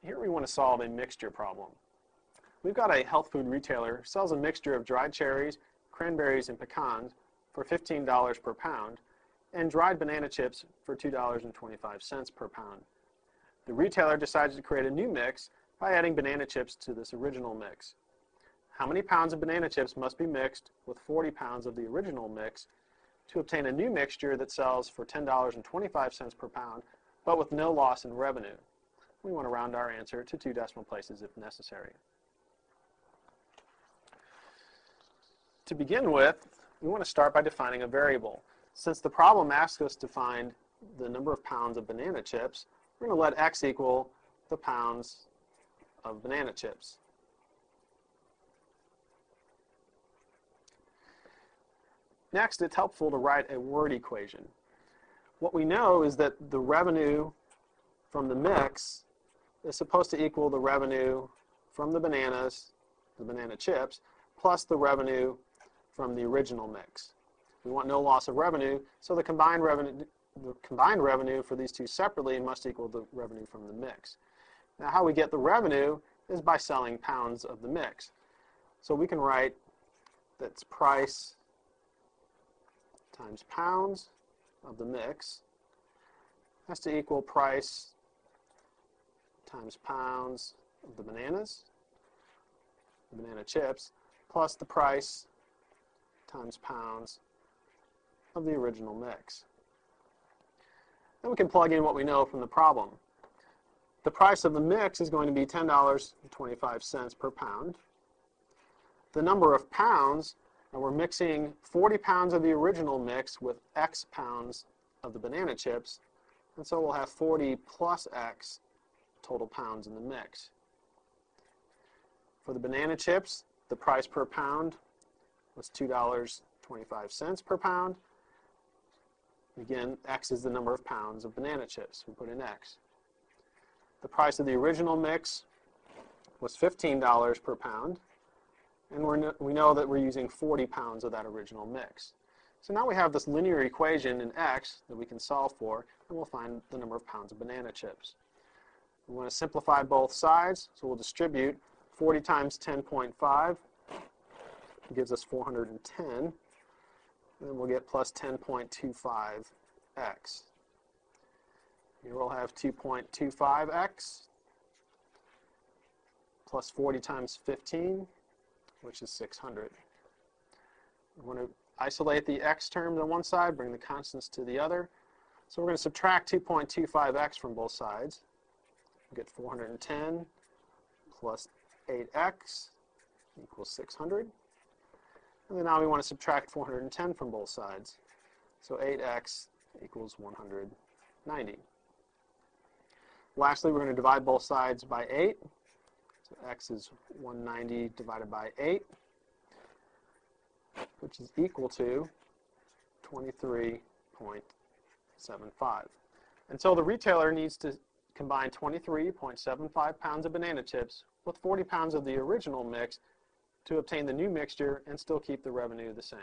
Here we want to solve a mixture problem. We've got a health food retailer who sells a mixture of dried cherries, cranberries, and pecans for $15 per pound and dried banana chips for $2.25 per pound. The retailer decided to create a new mix by adding banana chips to this original mix. How many pounds of banana chips must be mixed with 40 pounds of the original mix to obtain a new mixture that sells for $10.25 per pound, but with no loss in revenue? We want to round our answer to 2 decimal places if necessary. To begin with, we want to start by defining a variable. Since the problem asks us to find the number of pounds of banana chips, we're going to let x equal the pounds of banana chips. Next, it's helpful to write a word equation. What we know is that the revenue from the mix is supposed to equal the revenue from the bananas, the banana chips, plus the revenue from the original mix. We want no loss of revenue, so the combined revenue for these two separately must equal the revenue from the mix. Now, how we get the revenue is by selling pounds of the mix. So we can write that's price times pounds of the mix has to equal price times pounds of the bananas, the banana chips, plus the price times pounds of the original mix. Then we can plug in what we know from the problem. The price of the mix is going to be $10.25 per pound. The number of pounds, and we're mixing 40 pounds of the original mix with X pounds of the banana chips, and so we'll have 40 plus X total pounds in the mix. For the banana chips, the price per pound was $2.25 per pound. Again, X is the number of pounds of banana chips. We put in X. The price of the original mix was $15 per pound, and we know that we're using 40 pounds of that original mix. So now we have this linear equation in X that we can solve for, and we'll find the number of pounds of banana chips. We want to simplify both sides, so we'll distribute 40 times 10.5 gives us 410, and then we'll get plus 10.25x. Here we'll have 2.25x plus 40 times 15, which is 600. We want to isolate the x terms on one side, bring the constants to the other. So we're going to subtract 2.25x from both sides. We get 410 plus 8x equals 600. And then now we want to subtract 410 from both sides. So 8x equals 190. Lastly, we're going to divide both sides by 8. So x is 190 divided by 8, which is equal to 23.75. And so the retailer needs to combine 23.75 pounds of banana chips with 40 pounds of the original mix to obtain the new mixture and still keep the revenue the same.